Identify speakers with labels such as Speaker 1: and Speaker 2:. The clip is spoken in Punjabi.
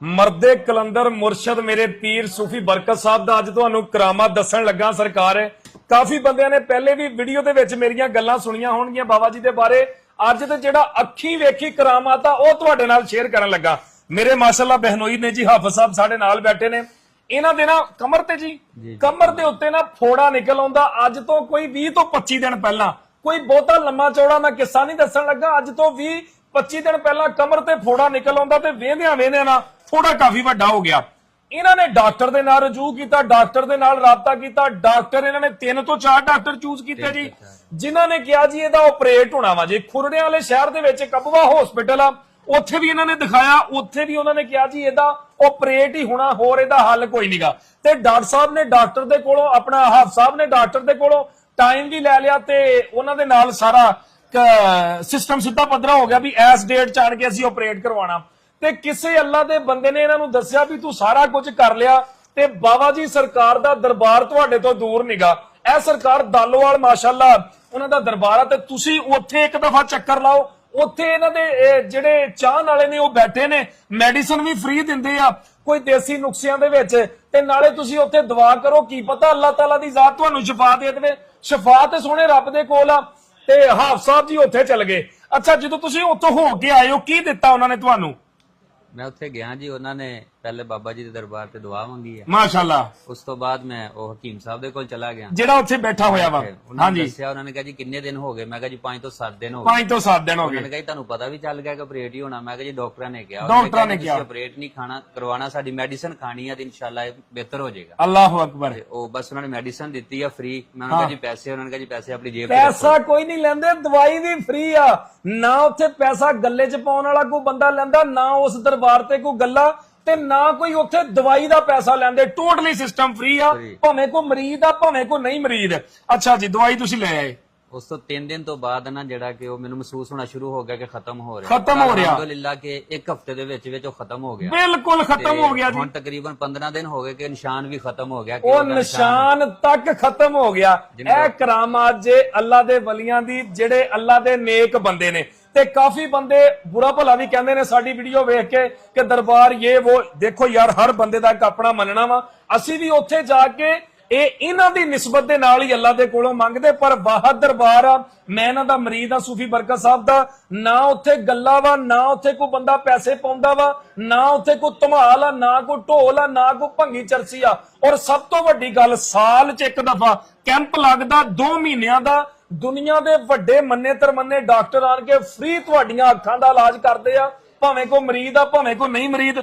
Speaker 1: मरदे कलंदर मुर्शद मेरे पीर सूफी बरकत साहब दा अज तुहानू करामात दस्सण लगा। सरकार है काफी बंदियां ने पहले भी वीडियो दे विच मेरियां गल्लां सुनियां होणगीਆਂ बाबा जी दे बारे। अज ते जिहड़ा अखी वेखी करामात आ ओह तुहाडे नाल शेयर करन लगा। मेरे माशाअल्लाह बहनोई ने जी, हाफिज साहब साडे नाल बैठे ने। इन्हां दे ना कमर ते जी कमर दे उत्ते ना फोड़ा निकल आउंदा। अज तो कोई 20 ਤੋਂ 25 दिन पहला, कोई बहुता लम्मा चौड़ा मैं किस्सा नहीं दस्सण लगा। अज तो 20-25 दिन पहला कमर ते फोड़ा निकल आउंदा ते वेंदियां वेंदियां ना फोड़ा काफी वड्डा हो गया। इन्होंने डॉक्टर दे नाल रजू किया, डॉक्टर दे नाल राबता किया। डॉक्टर इन्होंने 3 ਤੋਂ 4 डॉक्टर चूज किए जी, जिन्होंने कहा जी ਇਹਦਾ ऑपरेट होना वा जी। खुरड़ियां वाले शहर दे विच कबवा हॉस्पिटल आ, ਉੱਥੇ भी इन्होंने दिखाया, ਉੱਥੇ भी उन्होंने कहा जी ਇਹਦਾ ऑपरेट ही होना, होर ਇਹਦਾ हल कोई नहींगा। ते डॉक्टर साहब ने डॉक्टर दे कोलों अपना हाफ साहब ने डॉक्टर दे कोलों टाइम भी ले लिया ते उन्हां दे नाल सारा सिस्टम सीधा पद्धरा हो गया भी इस डेट च आण के असीं ऑपरेट करवाना। ते किसी अल्लाह दे बंदे ने इन्हां नूं दस्सिया भी तू सारा कुछ कर लिया ते बाबा जी सरकार दा दरबार तुहाडे तो दूर निगा। ਇਹ सरकार दालोवाल माशाअल्लाह उन्हां दा दरबार आ ते तुसीं उत्थे एक दफा चक्कर लाओ। ਉੱਥੇ ਇਹਨਾਂ ਦੇ ਜਿਹੜੇ ਚਾਹਣ ਵਾਲੇ ਨੇ ਉਹ ਬੈਠੇ ਨੇ, ਮੈਡੀਸਨ ਵੀ ਫ੍ਰੀ ਦਿੰਦੇ ਆ ਕੋਈ ਦੇਸੀ ਨੁਕਸਿਆਂ ਦੇ ਵਿੱਚ, ਤੇ ਨਾਲੇ ਤੁਸੀਂ ਉੱਥੇ ਦੁਆ ਕਰੋ, ਕੀ ਪਤਾ ਅੱਲਾਹ ਤਾਲਾ ਦੀ ਜ਼ਾਤ ਤੁਹਾਨੂੰ ਸ਼ਿਫਾ ਦੇ ਦੇਵੇ। ਸ਼ਿਫਾ ਤੇ ਸੋਹਣੇ ਰੱਬ ਦੇ ਕੋਲ ਆ। ਤੇ ਹਾਫ ਸਾਹਿਬ ਜੀ ਉੱਥੇ ਚਲ ਗਏ। ਅੱਛਾ, ਜਦੋਂ ਤੁਸੀਂ ਉੱਥੋਂ ਹੋ ਕੇ ਆਏ ਹੋ ਕੀ ਦਿੱਤਾ ਉਹਨਾਂ ਨੇ ਤੁਹਾਨੂੰ?
Speaker 2: मैं उत्थे गया जी, उन्होंने पहले बाबा जी के दरबार ते दुआ मंगी है
Speaker 1: माशाअल्लाह।
Speaker 2: उस तो बाद मैं वो हकीम साहब दे कोल चला गया
Speaker 1: ਜਿਹੜਾ ਉੱਥੇ ਬੈਠਾ ਹੋਇਆ ਵਾ।
Speaker 2: उन्होंने दस्सिया, उन्होंने कहा जी किन्ने दिन हो गए? मैं कहा जी 5 ਤੋਂ 7 दिन हो गए।
Speaker 1: 5 ਤੋਂ 7 ਦਿਨ ਹੋ
Speaker 2: उन्होंने
Speaker 1: ਗਏ।
Speaker 2: कहा जी ਤੁਹਾਨੂੰ ਪਤਾ ਵੀ ਚੱਲ ਗਿਆ ਕਿ ਆਪਰੇਟ ਹੀ ਹੋਣਾ? ਮੈਂ ਕਿਹਾ ਜੀ ਡਾਕਟਰਾਂ ਨੇ ਕਿਹਾ।
Speaker 1: ਡਾਕਟਰਾਂ ਨੇ ਕਿਹਾ
Speaker 2: ਆਪਰੇਟ ਨਹੀਂ ਖਾਣਾ ਕਰਵਾਣਾ, ਸਾਡੀ ਮੈਡੀਸਨ ਖਾਣੀ ਹੈ ਤੇ ਇਨਸ਼ਾਅੱਲਾ ਇਹ ਬਿਹਤਰ ਹੋ ਜਾਏਗਾ।
Speaker 1: ਅੱਲਾਹੁ ਅਕਬਰ।
Speaker 2: ਉਹ ਬਸ ਉਹਨਾਂ ਨੇ ਮੈਡੀਸਨ ਦਿੱਤੀ ਆ ਫ੍ਰੀ। ਮੈਂ ਉਹਨਾਂ ਕਿਹਾ ਜੀ ਪੈਸੇ? ਉਹਨਾਂ ਨੇ ਕਿਹਾ ਜੀ ਪੈਸੇ ਆਪਣੀ ਜੇਬ ਤੇ
Speaker 1: ਪੈਸਾ ਕੋਈ ਨਹੀਂ ਲੈਂਦੇ, ਦਵਾਈ ਵੀ ਫ੍ਰੀ ਆ। ਨਾ ਉੱਥੇ ਪੈਸਾ ਗੱਲੇ 'ਚ ਪਾਉਣ ਵਾਲਾ ਕੋਈ ਬੰਦਾ ਲੈਂਦਾ, ਨਾ ਉਸ ਦਰਬਾਰ ਤੇ ਕੋਈ ਗੱਲਾ, ਤੇ ਨਾ ਕੋਈ ਉੱਥੇ ਦਵਾਈ ਦਾ ਪੈਸਾ ਲੈਂਦੇ। ਟੋਟਲੀ ਸਿਸਟਮ ਫ੍ਰੀ ਆ, ਭਾਵੇਂ ਕੋਈ ਮਰੀਜ਼ ਆ ਭਾਵੇਂ ਕੋਈ ਨਹੀਂ ਮਰੀਜ਼। ਅੱਛਾ ਜੀ, ਦਵਾਈ ਤੁਸੀਂ ਲੈ ਆਏ।
Speaker 2: ਉਸ ਤੋਂ 3 ਦਿਨ ਤੋਂ ਬਾਅਦ ਨਾ ਜਿਹੜਾ ਕਿ ਉਹ ਮੈਨੂੰ ਮਹਿਸੂਸ ਹੋਣਾ ਸ਼ੁਰੂ ਹੋ ਗਿਆ ਕਿ ਖਤਮ ਹੋ ਰਿਹਾ,
Speaker 1: ਖਤਮ ਹੋ ਰਿਹਾ।
Speaker 2: ਅਲਹਮਦੁਲਿਲਾ ਕਿ 1 ਹਫ਼ਤੇ ਦੇ ਵਿੱਚ ਵਿੱਚ ਉਹ ਖਤਮ ਹੋ ਗਿਆ,
Speaker 1: ਬਿਲਕੁਲ ਖਤਮ ਹੋ ਗਿਆ ਜੀ।
Speaker 2: ਹੁਣ ਤਕਰੀਬਨ 15 ਦਿਨ ਹੋ ਗਏ ਕਿ ਨਿਸ਼ਾਨ ਵੀ ਖਤਮ ਹੋ ਗਿਆ।
Speaker 1: ਉਹ ਨਿਸ਼ਾਨ ਤੱਕ ਖਤਮ ਹੋ ਗਿਆ। ਇਹ ਕਰਾਮਾਤ ਜੇ ਅੱਲਾ ਦੇ ਵਲੀਆਂ ਦੀ, ਜਿਹੜੇ ਅੱਲਾ ਦੇ ਨੇਕ ਬੰਦੇ ਨੇ। ਤੇ ਕਾਫੀ ਬੰਦੇ ਬੁਰਾ ਭਲਾ ਵੀ ਕਹਿੰਦੇ ਨੇ ਸਾਡੀ ਵੀਡੀਓ ਵੇਖ ਕੇ ਕਿ ਦਰਬਾਰ ਇਹ ਉਹ। ਦੇਖੋ ਯਾਰ, ਹਰ ਬੰਦੇ ਦਾ ਇੱਕ ਆਪਣਾ ਮੰਨਣਾ ਵਾ। ਅਸੀਂ ਵੀ ਉੱਥੇ ਜਾ ਕੇ ਇਹ ਇਹਨਾਂ ਦੀ ਨਿਸਬਤ ਦੇ ਨਾਲ ਹੀ ਅੱਲਾ ਦੇ ਕੋਲੋਂ ਮੰਗਦੇ, ਪਰ ਬਾਹਰ ਦਰਬਾਰ ਆ। ਮੈਂ ਇਹਨਾਂ ਦਾ ਮਰੀਦ ਆ ਸੂਫੀ ਬਰਕਤ ਸਾਹਿਬ ਦਾ। ਨਾ ਉੱਥੇ ਗੱਲਾਂ ਵਾ, ਨਾ ਉੱਥੇ ਕੋਈ ਬੰਦਾ ਪੈਸੇ ਪਾਉਂਦਾ ਵਾ, ਨਾ ਉੱਥੇ ਕੋਈ ਧਮਾਲ ਆ, ਨਾ ਕੋਈ ਢੋਲ ਆ, ਨਾ ਕੋਈ ਭੰਗੀ ਚਰਸੀ ਆ। ਔਰ ਸਭ ਤੋਂ ਵੱਡੀ ਗੱਲ, ਸਾਲ 'ਚ ਇੱਕ ਦਫਾ ਕੈਂਪ ਲੱਗਦਾ 2 ਮਹੀਨਿਆਂ ਦਾ। ਦੁਨੀਆ ਦੇ ਵੱਡੇ ਮੰਨੇ ਤਰਮੰਨੇ ਡਾਕਟਰ ਆਣ ਕੇ ਫ੍ਰੀ ਤੁਹਾਡੀਆਂ ਅੱਖਾਂ ਦਾ ਇਲਾਜ ਕਰਦੇ ਆ, ਭਾਵੇਂ ਕੋਈ ਮਰੀਜ਼ ਆ ਭਾਵੇਂ ਕੋਈ ਨਹੀਂ ਮਰੀਜ਼।